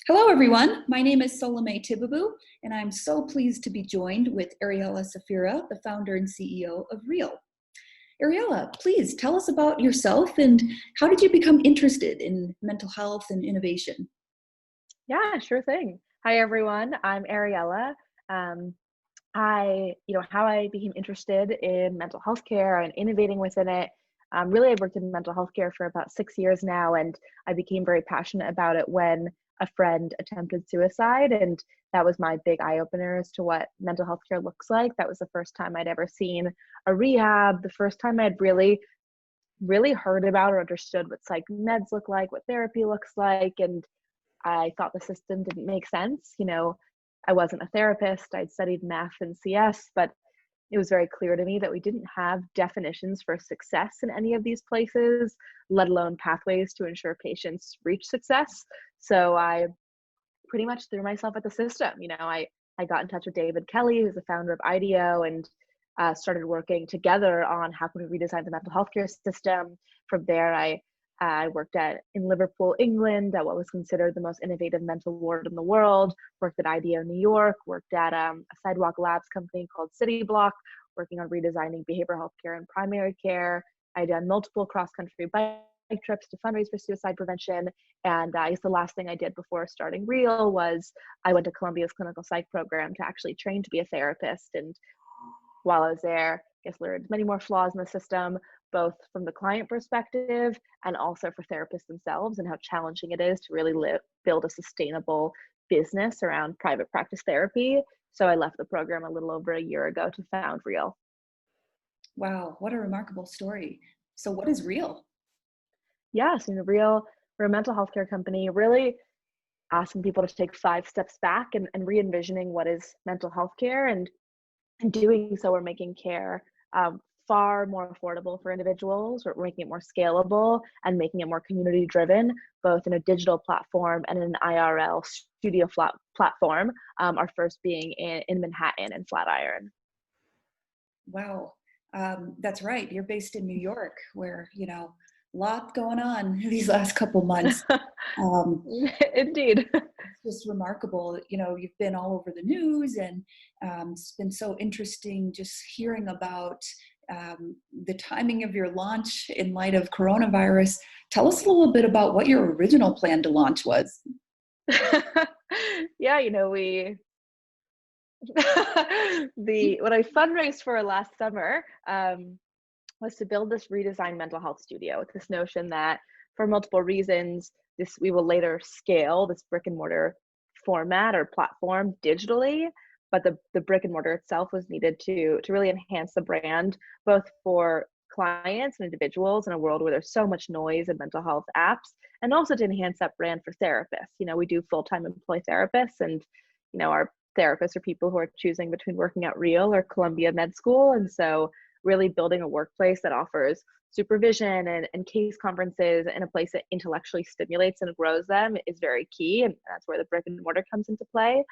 Hello, everyone. My name is Solomay Tibabu, and I'm so pleased to be joined with Ariela Safira, the founder and CEO of Real. Ariela, please tell us about yourself and how did you become interested in mental health and innovation? Yeah, sure thing. Hi, everyone. I'm Ariela. Um, how I became interested in mental health care and innovating within it. Really, I've worked in mental health care for about 6 years now, and I became very passionate about it when a friend attempted suicide. And that was my big eye opener as to what mental health care looks like. That was the first time I'd ever seen a rehab, the first time I'd really heard about or understood what psych meds look like, what therapy looks like. And I thought the system didn't make sense. I wasn't a therapist. I'd studied math and CS, but it was very clear to me that we didn't have definitions for success in any of these places, let alone pathways to ensure patients reach success. So I pretty much threw myself at the system. I got in touch with David Kelly, who's the founder of IDEO, and started working together on how can we redesign the mental health care system. From there, I worked in Liverpool, England, at what was considered the most innovative mental ward in the world, worked at IDEO New York, worked at a sidewalk labs company called Cityblock, working on redesigning behavioral health care and primary care. I'd done multiple cross-country bike trips to fundraise for suicide prevention. And I guess the last thing I did before starting Real was I went to Columbia's clinical psych program to actually train to be a therapist. And while I was there, I guess learned many more flaws in the system, both from the client perspective and also for therapists themselves, and how challenging it is to really build a sustainable business around private practice therapy. So I left the program a little over a year ago to found Real. Wow, what a remarkable story. So what is Real? Yes, Real, we're a mental health care company, really asking people to take 5 steps back and re-envisioning what is mental health care. And in doing so, we're making care far more affordable for individuals. We're making it more scalable and making it more community driven, both in a digital platform and in an IRL studio platform, our first being in Manhattan and Flatiron. Wow, that's right. You're based in New York, where, a lot going on these last couple months. Indeed. It's just remarkable. You've been all over the news, and it's been so interesting just hearing about the timing of your launch in light of coronavirus. Tell us a little bit about what your original plan to launch was. Yeah, we what I fundraised for last summer was to build this redesigned mental health studio with this notion that for multiple reasons, we will later scale this brick and mortar format or platform digitally, but the brick and mortar itself was needed to really enhance the brand, both for clients and individuals in a world where there's so much noise in mental health apps, and also to enhance that brand for therapists. We do full-time employee therapists, and our therapists are people who are choosing between working at Real or Columbia Med School. And so really building a workplace that offers supervision and case conferences in a place that intellectually stimulates and grows them is very key. And that's where the brick and mortar comes into play.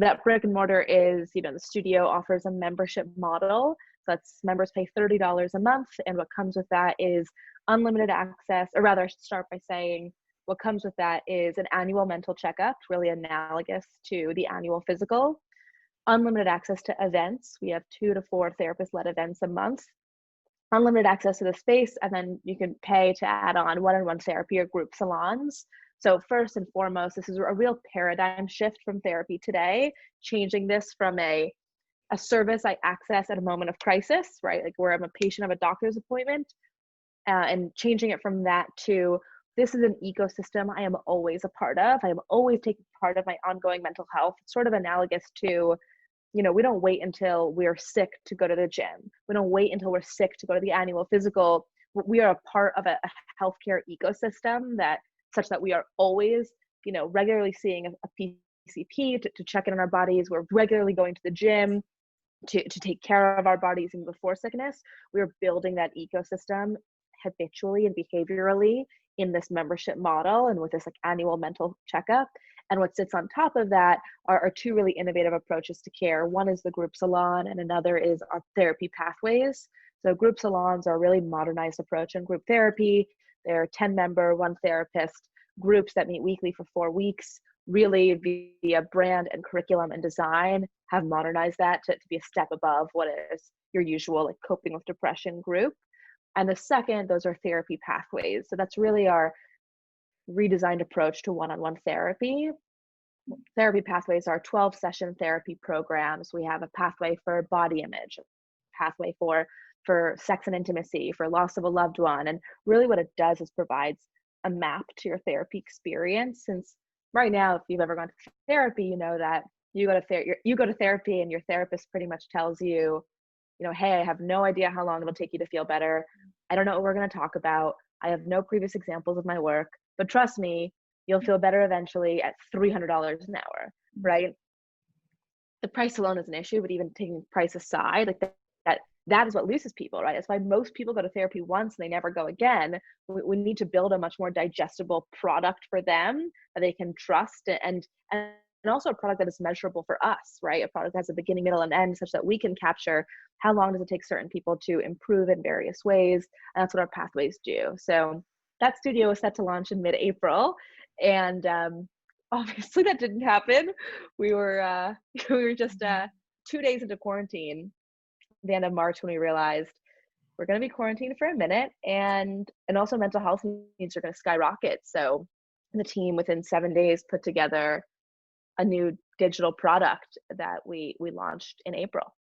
That brick and mortar is, the studio offers a membership model. So that's members pay $30 a month. And what comes with that is unlimited access, or rather I should start by saying what comes with that is an annual mental checkup, really analogous to the annual physical. Unlimited access to events. We have 2 to 4 therapist-led events a month. Unlimited access to the space, and then you can pay to add on one-on-one therapy or group salons. So first and foremost, this is a real paradigm shift from therapy today, changing this from a service I access at a moment of crisis, right? Like where I'm a patient of a doctor's appointment, and changing it from that to this is an ecosystem I am always a part of. I am always taking part of my ongoing mental health. It's sort of analogous to, we don't wait until we're sick to go to the gym. We don't wait until we're sick to go to the annual physical. We are a part of a healthcare ecosystem such that we are always, regularly seeing a PCP to check in on our bodies. We're regularly going to the gym to take care of our bodies even before sickness. We're building that ecosystem habitually and behaviorally in this membership model and with this annual mental checkup. And what sits on top of that are 2 really innovative approaches to care. One is the group salon, and another is our therapy pathways. So group salons are a really modernized approach in group therapy. They're 10-member, 1 therapist groups that meet weekly for 4 weeks. really via brand and curriculum and design have modernized that to be a step above what is your usual like coping with depression group. And the second, those are therapy pathways. So that's really our redesigned approach to one-on-one therapy. Therapy pathways are 12-session therapy programs. We have a pathway for body image, a pathway for sex and intimacy, for loss of a loved one. And really what it does is provides a map to your therapy experience. Since right now, if you've ever gone to therapy, you know that you go to therapy and your therapist pretty much tells you, hey, I have no idea how long it'll take you to feel better. I don't know what we're going to talk about. I have no previous examples of my work, but trust me, you'll feel better eventually at $300 an hour, right? The price alone is an issue, but even taking price aside, like that is what loses people, right? That's why most people go to therapy once and they never go again. We need to build a much more digestible product for them that they can trust, and also a product that is measurable for us, right? A product that has a beginning, middle, and end, such that we can capture how long does it take certain people to improve in various ways. And that's what our pathways do. So that studio is set to launch in mid-April. And obviously that didn't happen. We were just 2 days into quarantine, the end of March, when we realized we're going to be quarantined for a minute, and also mental health needs are going to skyrocket. So the team within 7 days put together a new digital product that we launched in April.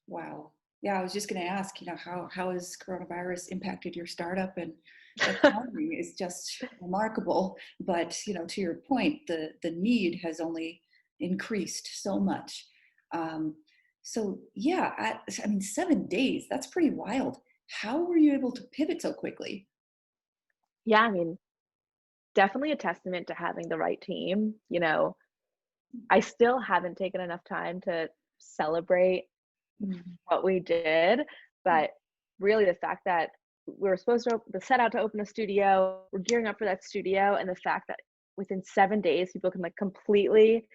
Wow. Yeah, I was just going to ask, how has coronavirus impacted your startup? And the timing is just remarkable. But, to your point, the need has only increased so much. So yeah, I mean, 7 days, that's pretty wild. How were you able to pivot so quickly? Yeah, I mean, definitely a testament to having the right team. I still haven't taken enough time to celebrate what we did, but really the fact that we were supposed to set out to open a studio, we're gearing up for that studio, and the fact that within 7 days people can like completely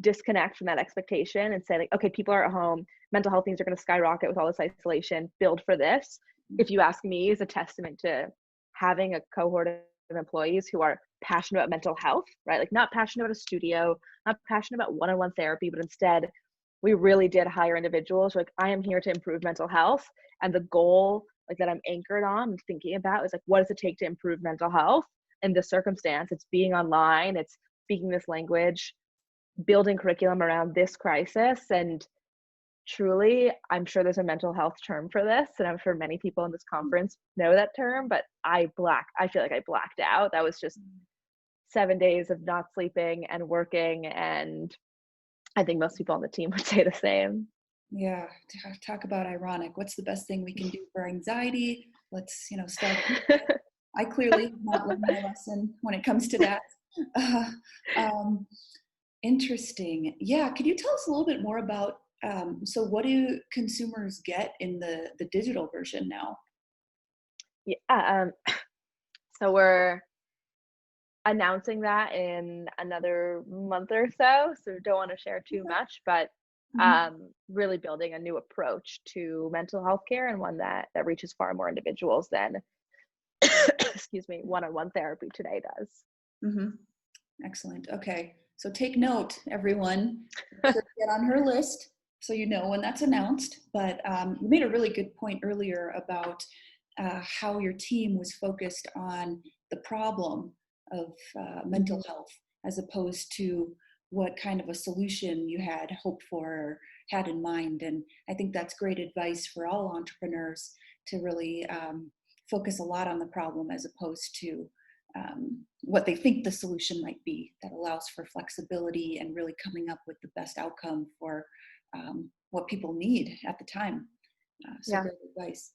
disconnect from that expectation and say like, okay, people are at home, mental health needs are going to skyrocket with all this isolation, build for this. If you ask me, is a testament to having a cohort of employees who are passionate about mental health, right? Like not passionate about a studio, not passionate about one-on-one therapy, but instead we really did hire individuals like, I am here to improve mental health, and the goal like that I'm anchored on and thinking about is like, what does it take to improve mental health in this circumstance? It's being online, it's speaking this language, building curriculum around this crisis. And truly, I'm sure there's a mental health term for this, and I'm sure many people in this conference know that term, but I feel like I blacked out. That was just 7 days of not sleeping and working, and I think most people on the team would say the same. Yeah, talk about ironic. What's the best thing we can do for anxiety? Let's, start. I clearly have not learned my lesson when it comes to that. Interesting. Yeah, could you tell us a little bit more about, so what do consumers get in the digital version now? Yeah, so we're announcing that in another month or so don't want to share too much, but really building a new approach to mental health care, and one that reaches far more individuals than excuse me, one-on-one therapy today does. Mm-hmm. Excellent. Okay, so take note, everyone. Get on her list so you know when that's announced. But you made a really good point earlier about how your team was focused on the problem of mental health, as opposed to what kind of a solution you had hoped for or had in mind. And I think that's great advice for all entrepreneurs to really focus a lot on the problem as opposed to what they think the solution might be. That allows for flexibility and really coming up with the best outcome for what people need at the time. So great advice.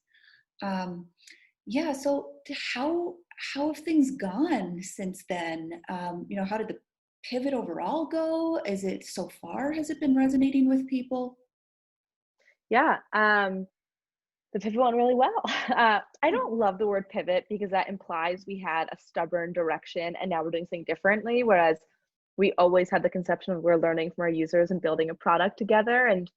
Yeah. So how have things gone since then? How did the pivot overall go? Has it been resonating with people? Yeah. The pivot went really well. I don't love the word pivot because that implies we had a stubborn direction and now we're doing something differently. Whereas we always had the conception of we're learning from our users and building a product together, and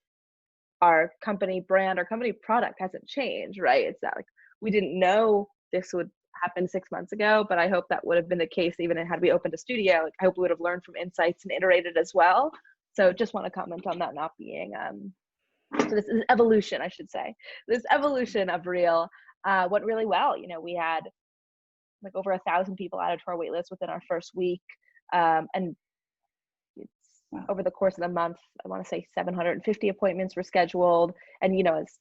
our company brand, our company product hasn't changed, right? It's not like we didn't know this would happened 6 months ago, but I hope that would have been the case even had we opened a studio. Like, I hope we would have learned from insights and iterated as well. So just want to comment on that not being, so this is evolution, I should say. This evolution of Real went really well. You know, we had like over 1,000 people added to our wait list within our first week. And over the course of the month, I want to say 750 appointments were scheduled. And, you know, as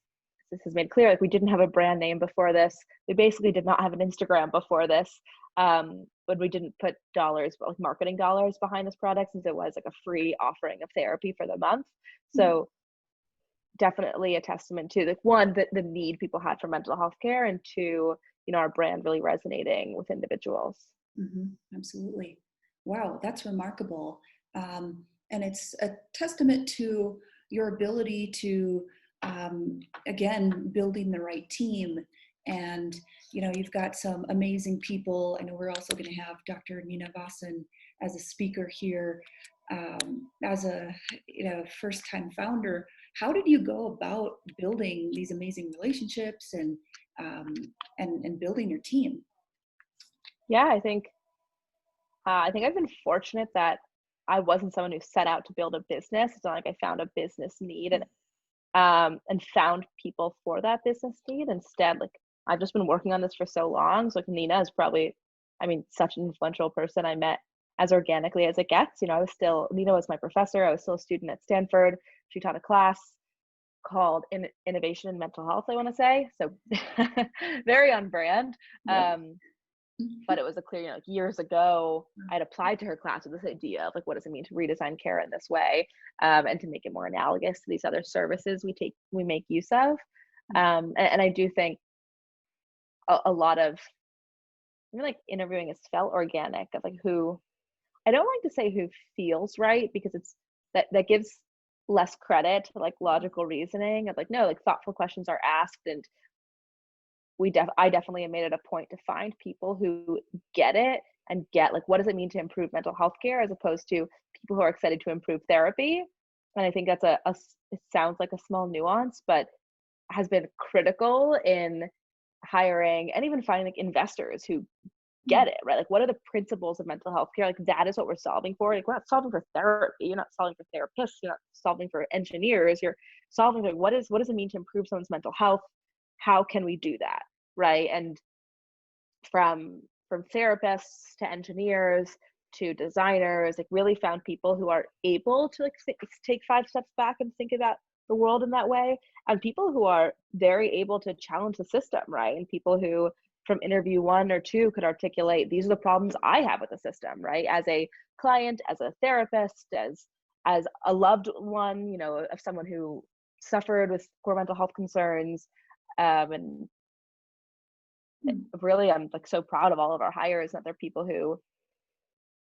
this has made clear, like, we didn't have a brand name before this. We basically did not have an Instagram before this. But we didn't put dollars, like marketing dollars behind this product, since it was like a free offering of therapy for the month. So definitely a testament to, like, one, the need people had for mental health care, and two, you know, our brand really resonating with individuals. Absolutely. Wow, that's remarkable. And it's a testament to your ability to, again, building the right team. And, you know, you've got some amazing people. I know we're also going to have Dr. Nina Vasan as a speaker here. As a, you know, first-time founder, how did you go about building these amazing relationships and building your team? Yeah, I think I've been fortunate that I wasn't someone who set out to build a business. It's not like I found a business need and found people for that business need. Instead, like, I've just been working on this for so long. So, like, Nina is probably, I mean, such an influential person. I met as organically as it gets. You know, Nina was my professor. I was still a student at Stanford. She taught a class called Innovation in Mental Health, I want to say. So very on brand. But it was a clear, you know, like, years ago, I'd applied to her class with this idea of, like, what does it mean to redesign care in this way, and to make it more analogous to these other services we make use of. And I do think a lot of, I mean, like, interviewing has felt organic, of like who, I don't like to say who feels right, because it's that gives less credit to like logical reasoning of like, no, like, thoughtful questions are asked, and I definitely have made it a point to find people who get it and get, like, what does it mean to improve mental health care, as opposed to people who are excited to improve therapy. And I think that's it sounds like a small nuance, but has been critical in hiring and even finding, like, investors who get it, right? Like, what are the principles of mental health care? Like, that is what we're solving for. Like, we're not solving for therapy. You're not solving for therapists. You're not solving for engineers. You're solving for what does it mean to improve someone's mental health? How can we do that, right? And from therapists to engineers to designers, like, really found people who are able to, like, take 5 steps back and think about the world in that way, and people who are very able to challenge the system, right? And people who, from interview 1 or 2, could articulate, these are the problems I have with the system, right? As a client, as a therapist, as a loved one, you know, of someone who suffered with core mental health concerns. And really, I'm, like, so proud of all of our hires, that they're people who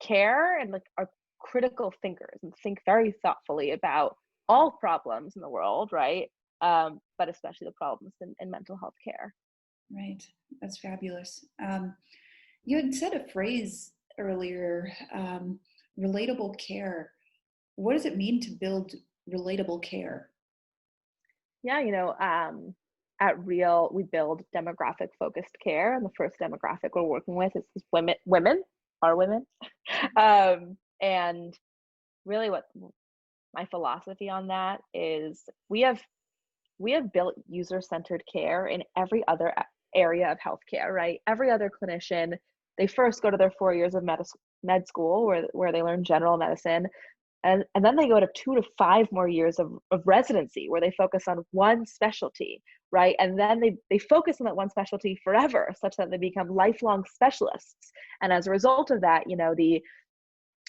care and, like, are critical thinkers and think very thoughtfully about all problems in the world, right? But especially the problems in mental health care. Right. That's fabulous. You had said a phrase earlier, relatable care. What does it mean to build relatable care? Yeah, you know, at Real, we build demographic focused care, and the first demographic we're working with is women, are women. And really, what my philosophy on that is, we have built user-centered care in every other area of healthcare, right? Every other clinician, they first go to their 4 years of med school, where they learn general medicine, and then they go to 2 to 5 more years of residency, where they focus on one specialty, right? And then they focus on that one specialty forever, such that they become lifelong specialists. And as a result of that, you know, the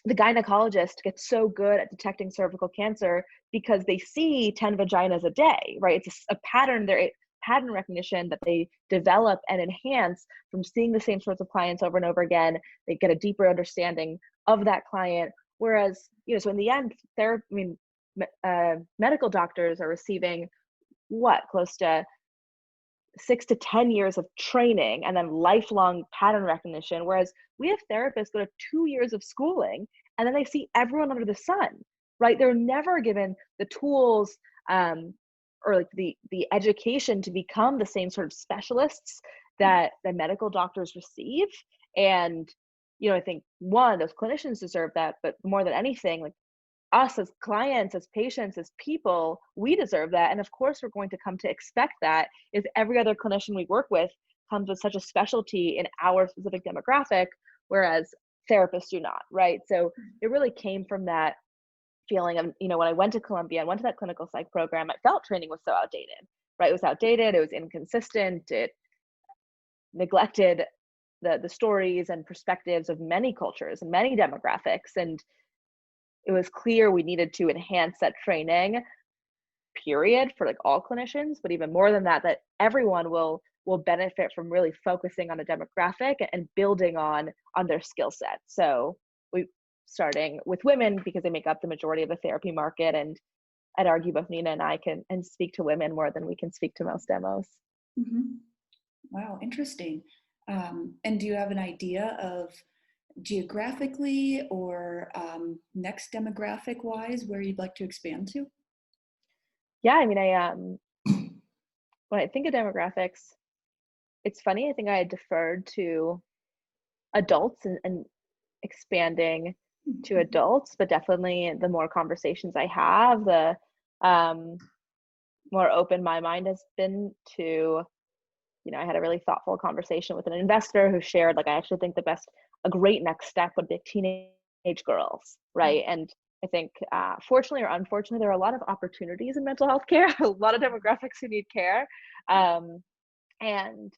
gynecologist gets so good at detecting cervical cancer because they see 10 vaginas a day, right? It's a pattern, pattern recognition that they develop and enhance from seeing the same sorts of clients over and over again. They get a deeper understanding of that client. Whereas, you know, so in the end, medical doctors are receiving close to 6 to 10 years of training and then lifelong pattern recognition. Whereas we have therapists go to 2 years of schooling and then they see everyone under the sun, right? They're never given the tools or like the education to become the same sort of specialists that medical doctors receive. And, I think one, those clinicians deserve that, but more than anything, like us as clients, as patients, as people, we deserve that. And of course, we're going to come to expect that if every other clinician we work with comes with such a specialty in our specific demographic, whereas therapists do not, right? So it really came from that feeling of, when I went to Columbia, I went to that clinical psych program, I felt training was so outdated, right? It was outdated, it was inconsistent, it neglected the stories and perspectives of many cultures and many demographics. And it was clear we needed to enhance that training, period, for like all clinicians, but even more than that, that everyone will benefit from really focusing on a demographic and building on their skill set. So we starting with women because they make up the majority of the therapy market, and I'd argue both Nina and I can speak to women more than we can speak to most demos. Mm-hmm. Wow, interesting. And do you have an idea of geographically or next demographic wise where you'd like to expand to? Yeah, I mean, when I think of demographics, it's funny, I think I deferred to adults and expanding to adults, but definitely the more conversations I have, the more open my mind has been to, I had a really thoughtful conversation with an investor who shared, like, I actually think a great next step would be teenage girls, right? And I think, fortunately or unfortunately, there are a lot of opportunities in mental health care, a lot of demographics who need care. And,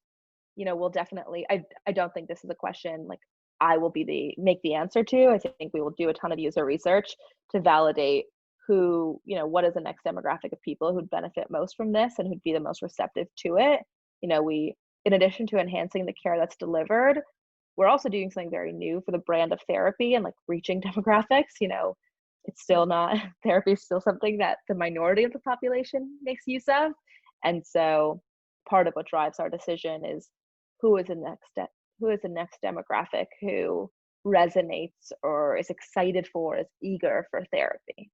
we'll definitely, I don't think this is a question like I will make the answer to. I think we will do a ton of user research to validate who, what is the next demographic of people who'd benefit most from this and who'd be the most receptive to it. We, in addition to enhancing the care that's delivered, we're also doing something very new for the brand of therapy and like reaching demographics. It's still not, therapy is still something that the minority of the population makes use of. And so part of what drives our decision is who is the next demographic who resonates or is excited for, is eager for therapy.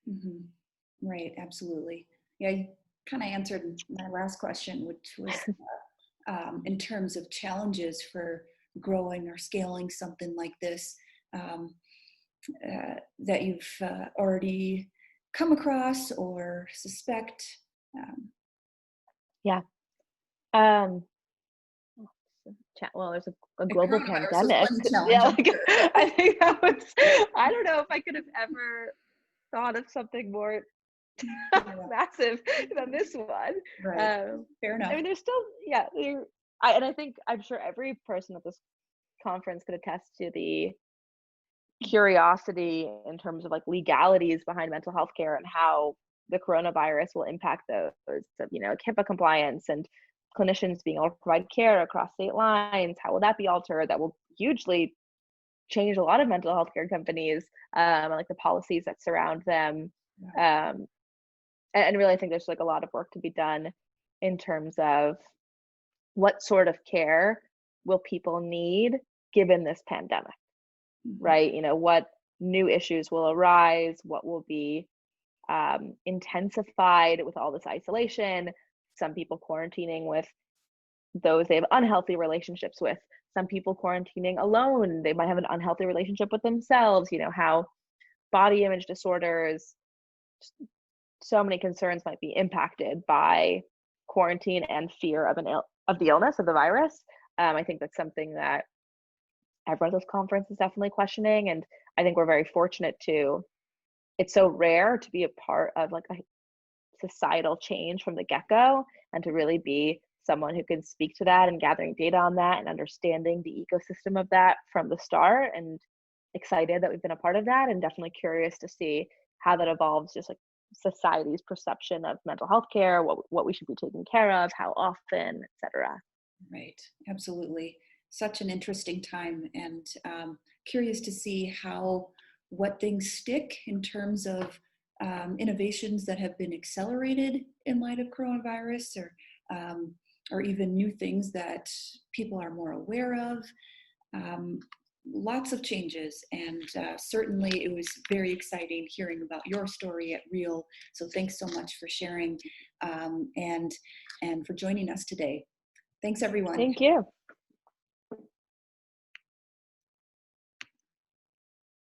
Mm-hmm. Right, absolutely. Yeah, you kind of answered my last question, which was in terms of challenges for growing or scaling something like this that you've already come across or suspect. Yeah. Well, there's a global pandemic. Yeah, I think that was, I don't know if I could have ever thought of something more massive than this one. Right. Fair enough. I mean, there's still, I think I'm sure every person at this conference could attest to the curiosity in terms of like legalities behind mental health care and how the coronavirus will impact those, HIPAA compliance and clinicians being able to provide care across state lines. How will that be altered? That will hugely change a lot of mental health care companies, like the policies that surround them. And really, I think there's like a lot of work to be done in terms of what sort of care will people need given this pandemic, right? What new issues will arise, what will be intensified with all this isolation, some people quarantining with those they have unhealthy relationships with, some people quarantining alone, they might have an unhealthy relationship with themselves, how body image disorders, so many concerns might be impacted by quarantine and fear of the illness of the virus. I think that's something that everyone at this conference is definitely questioning, and I think we're very fortunate it's so rare to be a part of like a societal change from the get-go and to really be someone who can speak to that and gathering data on that and understanding the ecosystem of that from the start, and excited that we've been a part of that, and definitely curious to see how that evolves, just like society's perception of mental health care, what we should be taking care of, how often, etc. Right, absolutely. Such an interesting time, and curious to see what things stick in terms of innovations that have been accelerated in light of coronavirus, or even new things that people are more aware of. Lots of changes, and certainly it was very exciting hearing about your story at Real. So thanks so much for sharing and for joining us today. Thanks, everyone. Thank you.